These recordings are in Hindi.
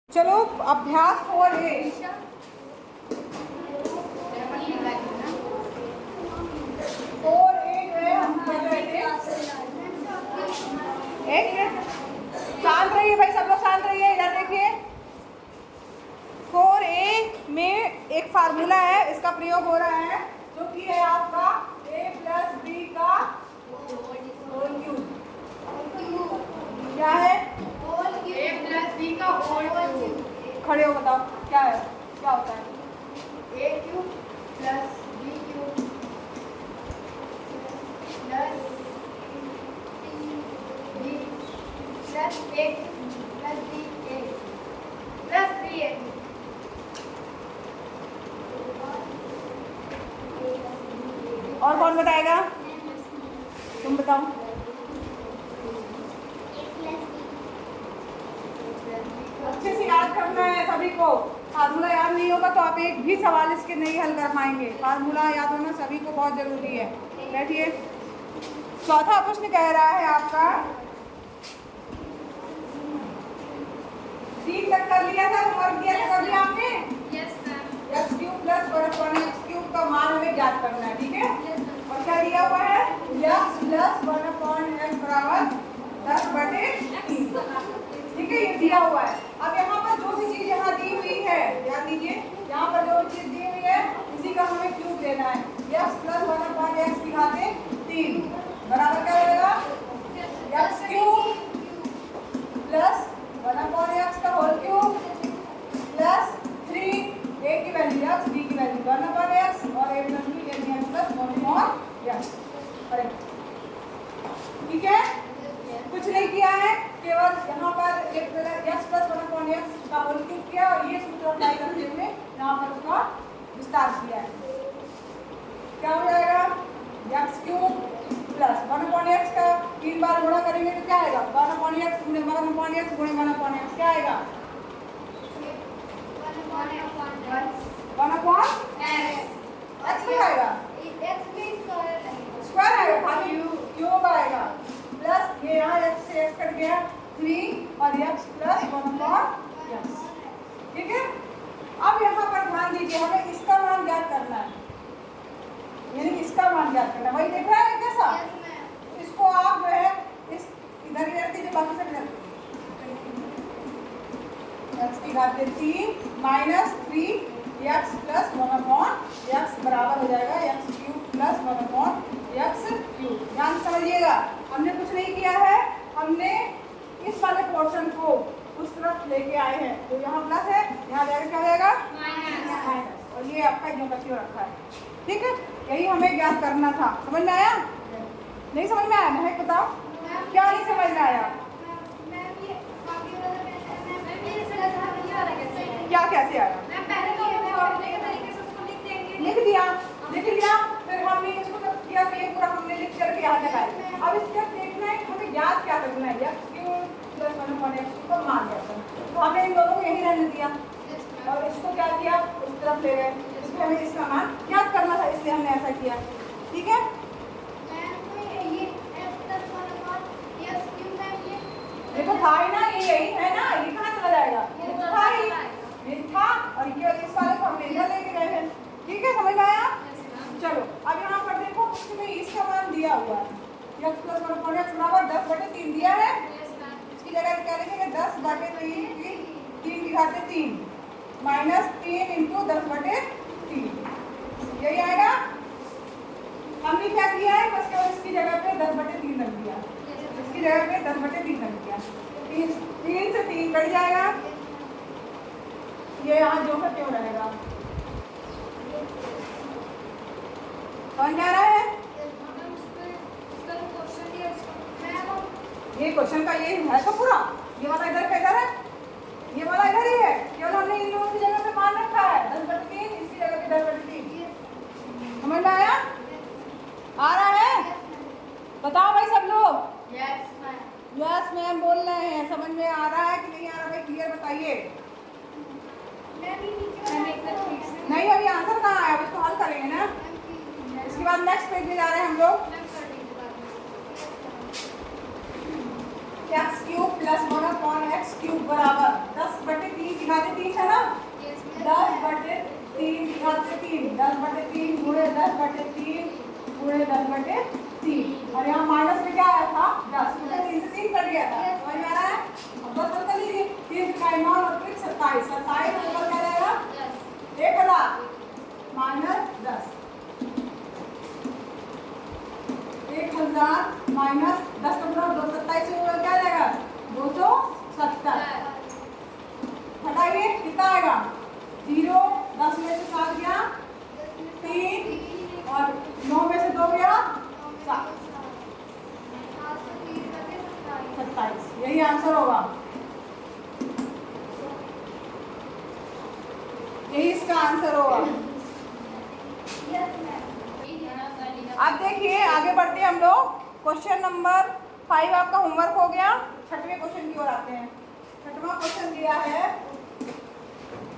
चलो अभ्यास 4A। एक मिनट शांत रहिए भाई, सब लोग शांत रहिए। इधर देखिए, 4A में एक फार्मूला है, इसका प्रयोग हो रहा है जो कि है आपका a प्लस बी का होल क्यूब। क्या है? a प्लस बी का होल क्यूब। खड़े हो बताओ क्या है, क्या होता है? a cube plus b cube plus b plus a plus b a plus 3a। और कौन बताएगा? तुम बताओ। अच्छे से याद करना है सभी को। फार्मूला याद नहीं होगा तो आप एक भी सवाल इसके नहीं हल कर पाएंगे। फार्मूला याद होना सभी को बहुत जरूरी है। बैठिए। चौथा प्रश्न कह रहा है आपका, 3 तक कर लिया था, होमवर्क दिया था, कर लिया आपने? Yes ma'am. X cube plus 1 x cube का मान हमें ज्ञात करना है, ठीक है? और क्या दिया हुआ है? एक्स प्लस 1 एक्स बराबर 10/3। ठीक है, ये दिया हुआ है। अब यहाँ पर जो भी चीज यहाँ दी हुई है, ध्यान दीजिए, यहाँ पर जो भी चीज दी हुई है इसी का हमें क्यूब लेना है। x प्लस 1/x की घाते 3 बराबर क्या रहेगा? एक्स क्यूब प्लस 1/x का होल क्यूब प्लस 3 a की वैल्यू x, b की वैल्यू 1/x और a प्लस b यानी x प्लस 1/x। अरे ठीक है, कुछ नहीं किया है, केवल यहाँ पर x प्लस 1/x का होल क्यूब किया और ये सूत्र अप्लाई करते हुए यहाँ पर उसका विस्तार किया है। क्या हो जाएगा? x क्यूब प्लस 1/x का 3 बार गुणा करेंगे तो क्या आएगा? 1/x गुणे 1/x गुणे 1/x क्या आएगा? 1/x में आएगा, स्क्वायर आएगा, खाली क्यूब आएगा प्लस ये यहाँ x से x कट गया 3 और x प्लस 1/x। ठीक है, अब यहाँ पर ध्यान दीजिए, हमें इसका मान ज्ञात करना है, यानी इसका मान ज्ञात करना है। वही देख रहा है कैसा? इसको आप जो है इस इधर ही रखते, बाकी सब इधर x की घात 3 माइनस 3x प्लस 1/x बराबर हो जाएगा x cube plus 1/x cube. ध्यान समझिएगा, हमने कुछ नहीं किया है, हमने इस वाले पोर्शन को उस तरफ लेके आए हैं, तो यहाँ प्लस है, यहाँ जाएगा क्या हो जाएगा? माइनस। और ये आपका जो बच्ची रखा है, ठीक है, यही हमें ज्ञात करना था। समझ में आया? नहीं समझ में आया? महक बताओ, क्या नहीं समझ में आया? क्या कैसे आया? लिख दिया, लिख लिया, फिर हमने इसको जब किया तो ये पूरा हमने लिख करके यहाँ तक आए। अब इसका देखना है कि हमें याद क्या करना है, x क्यूब प्लस 1/x का मान ज्ञात करना। तो हमने इन दोनों को यही रहने दिया और इसको क्या किया, उस तरफ ले गए, इसलिए हमें इसका मान याद करना था, इसलिए हमने ऐसा किया। ठीक है, ये तो था ही ना, ये यही है ना, ये कहाँ चला जाएगा? ये तो था ही, ये था, और ये इस वाले को हमने इधर लेके गए हैं। ठीक है, समझ में आया? चलो अब यहाँ पर देखो, इसमें इसका मान दिया हुआ है, x प्लस 1/x बराबर 10/3 दिया है। इसकी जगह क्या लिखेंगे? 10/3 3 की घात 3 माइनस 3 इंटू 10/3, यही आएगा। हमने क्या किया है, बस केवल इसकी जगह पे 10/3 रख दिया, इसकी जगह पे 10/3 रख दिया, 3 से 3 कट जाएगा, ये यहाँ जो का क्यों रहेगा? समझ में आ रहा है? ये क्वेश्चन का ये है तो पूरा, ये वाला इधर का इधर है, ये वाला इधर ही है, केवल हमने इन लोगों की जगह पे मान रखा है 10/3, इसकी जगह पे 10/3। समझ में आया? आ रहा है? बताओ भाई सब लोग। यस मैम बोल रहे हैं। समझ में आ रहा है कि नहीं आ रहा भाई? क्लियर बताइए। नहीं, अभी आंसर कहाँ आया? इसको हल करेंगे ना, इसके बाद नेक्स्ट पेज में जा रहे हैं हम लोग। x cube plus 1/x cube बराबर 10/3 की 3, 10/3 गुणे 10/3 गुणे 10/3, और यहाँ माइनस में क्या आया था 10, तो 3 से 3 कट गया था, समझ में आ रहा है। अब बस कर लीजिए 3 का 9 और 3 27, 27 ऊपर क्या रहेगा 1000 माइनस 10, 1000 माइनस 10 का मतलब 227 से ऊपर क्या रहेगा 270, हटाइए कितना आएगा 0, 10 में से 7 गया 3 और 9 में से 2 गया 7, 27, यही आंसर होगा, यही इसका आंसर होगा। अब देखिए आगे बढ़ते हैं हम लोग, क्वेश्चन नंबर 5 आपका होमवर्क हो गया। छठवें क्वेश्चन की ओर आते हैं। छठवां क्वेश्चन दिया है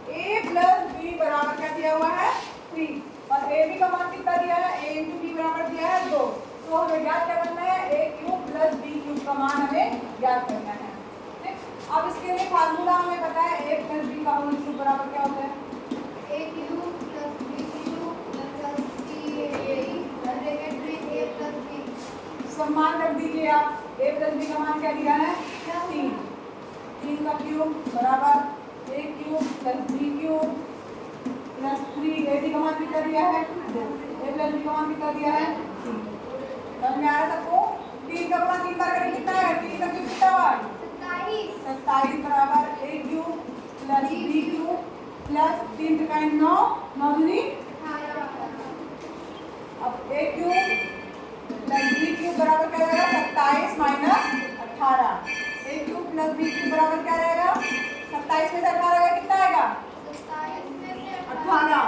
a प्लस b बराबर क्या दिया हुआ है 3, और a b का मान कितना दिया है a इंटू b बराबर दिया है 2, तो हमें ज्ञात क्या करना है a cube plus b cube का मान हमें ज्ञात करना है। ठीक, अब इसके लिए फार्मूला हमें पता है a प्लस b का होल क्यूब बराबर क्या होता है a cube plus b cube plus c bracket में a प्लस b, सब मान रख दीजिए आप, a प्लस b का मान क्या दिया है 3, 3 का क्यूब बराबर a cube plus b cube plus 3, a b का मान कितना दिया है 2, a प्लस b का मान कितना दिया है 3, समझ में आ रहा है सबको। 3 का मान 3 बार करेंगे कितना है, 3 का क्यूब कितना हुआ 27 बराबर a cube plus b cube plus 3 का 9, 9 दूनी, अब a cube plus b cube बराबर क्या रहेगा 27 minus 18, a cube plus b cube बराबर क्या रहेगा 27 में से 18 का कितना आएगा 18,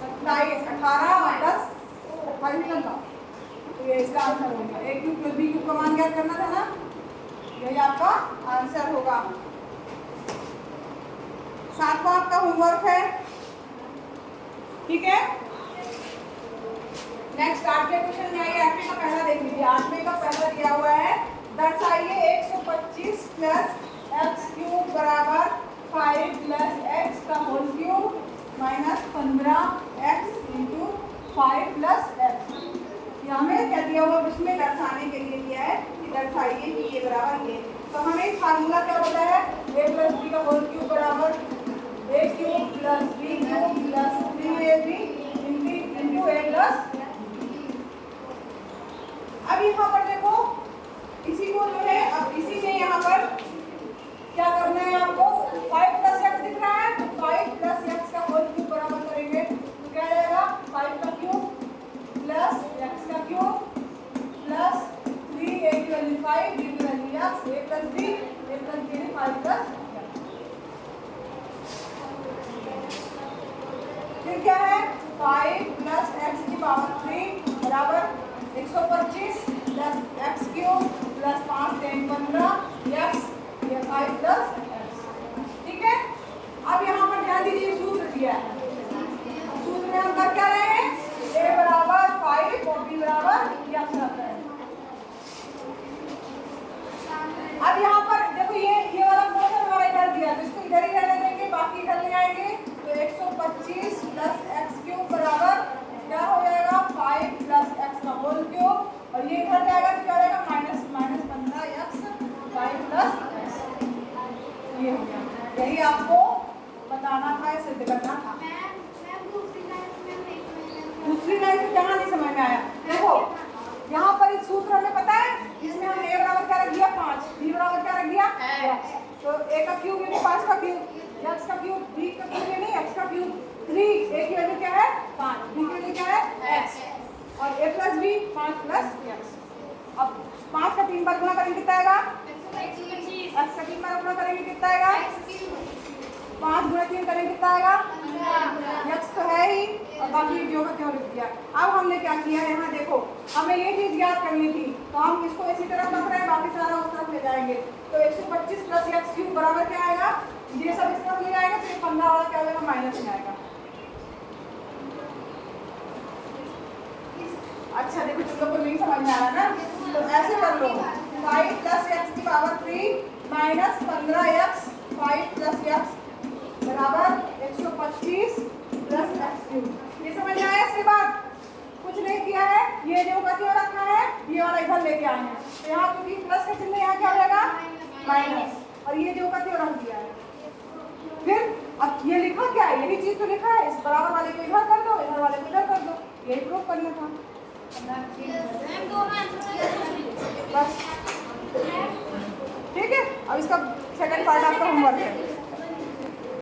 27 18 माइनस 28 का, तो ये इसका आंसर होगा। a cube plus b cube का मान क्या करना था ना, यही आपका आंसर होगा। 7वां आपका होमवर्क है, ठीक है। नेक्स्ट 8वें क्वेश्चन में आइए। 8वें का पहला देख लीजिए, 8वें का पहला दिया हुआ है, दर्शाइए 125 प्लस एक्स क्यूब बराबर 5 प्लस एक्स का whole cube minus 15 X into 5 plus X. यहाँ में क्या दिया हुआ, इसमें दर्शाने के लिए दिया है कि दर्शाइए कि ये बराबर ये, तो हमें फार्मूला क्या होता है a प्लस b का होल क्यूब बराबर a cube plus b cube plus 3ab into a plus. अब यहाँ पर देखो इसी को जो है, अब इसी में यहाँ पर क्या करना है आपको, 5 प्लस एक्स दिख रहा है, तो 5 प्लस एक्स का होल क्यूब बराबर करेंगे तो क्या रहेगा 5 का क्यूब प्लस एक्स का क्यूब प्लस 3 a की वैल्यू 5 b की value x, a plus b, a plus b 5 plus, फिर क्या है 5 प्लस एक्स की पावर 3 बराबर 125 plus x cube plus 5 10 15 x, ये 5 प्लस एक्स, ठीक है। अब यहाँ पर ध्यान दीजिए सूत्र दिया है, सूत्र में हम कर क्या रहे हैं a बराबर 5 और b बराबर x रहता है। अब यहाँ पर देखो ये वाला पोर्शन हमारा इधर दिया, तो इसको इधर ही रहने देंगे, बाकी इधर ले आएंगे, तो 125 प्लस एक्स क्यूब बराबर क्या हो जाएगा 5 प्लस एक्स का होल क्यूब, और ये इधर जाएगा तो क्या रहेगा माइनस 15 एक्स 5 प्लस एक्स, ये हो गया। यही आपको बताना था, सिद्ध करना था। दूसरी लाइन से जहाँ नहीं समझ में आया, देखो यहाँ पर इस सूत्र हमें पता है, इसमें हमने a बराबर क्या रख दिया 5, b बराबर क्या रख दिया x, तो a का क्यूब यानी 5 का क्यूब, x का क्यूब, b का क्यूब यानी x का क्यूब 3, a की वैल्यू क्या है 5, b की वैल्यू क्या है x, और a plus b 5 plus x। अब 5 का 3 बार गुणा करेंगे कितना आएगा x का 3 बार गुणा करेंगे कितना आएगा 5 गुणा 3 करेंगे कितना आएगा x तो है ही, और बाकी जो का क्यों लिख दिया। अब हमने क्या किया है, यहाँ देखो हमें ये चीज याद करनी थी, तो हम इसको इसी तरह रख रहे हैं, बाकी सारा उस तरफ ले जाएंगे, तो 125 प्लस एक्स क्यूब बराबर क्या आएगा, ये सब इस तरफ ले जाएगा, तो 15 वाला क्या होगा माइनस में आएगा। अच्छा देखो तुम लोग को नहीं समझ में आ रहा ना, तो ऐसे कर लो 5 प्लस एक्स की power 3 minus 15 x 5 plus x बराबर 125 प्लस एक्स क्यूब। ये समझ में आया? इसके बाद कुछ नहीं किया है, ये जो का क्यों रखा है, ये वाला इधर लेके आए हैं, तो यहाँ क्योंकि प्लस का चिन्ह यहाँ क्या हो जाएगा माइनस, और ये जो का क्यों रख दिया है। फिर अब ये लिखा क्या है, यही चीज तो लिखा है, इस बराबर वाले को इधर कर दो, इधर वाले को इधर कर दो, यही प्रूफ करना था बस। ठीक है, अब इसका सेकंड पार्ट आपका होमवर्क है।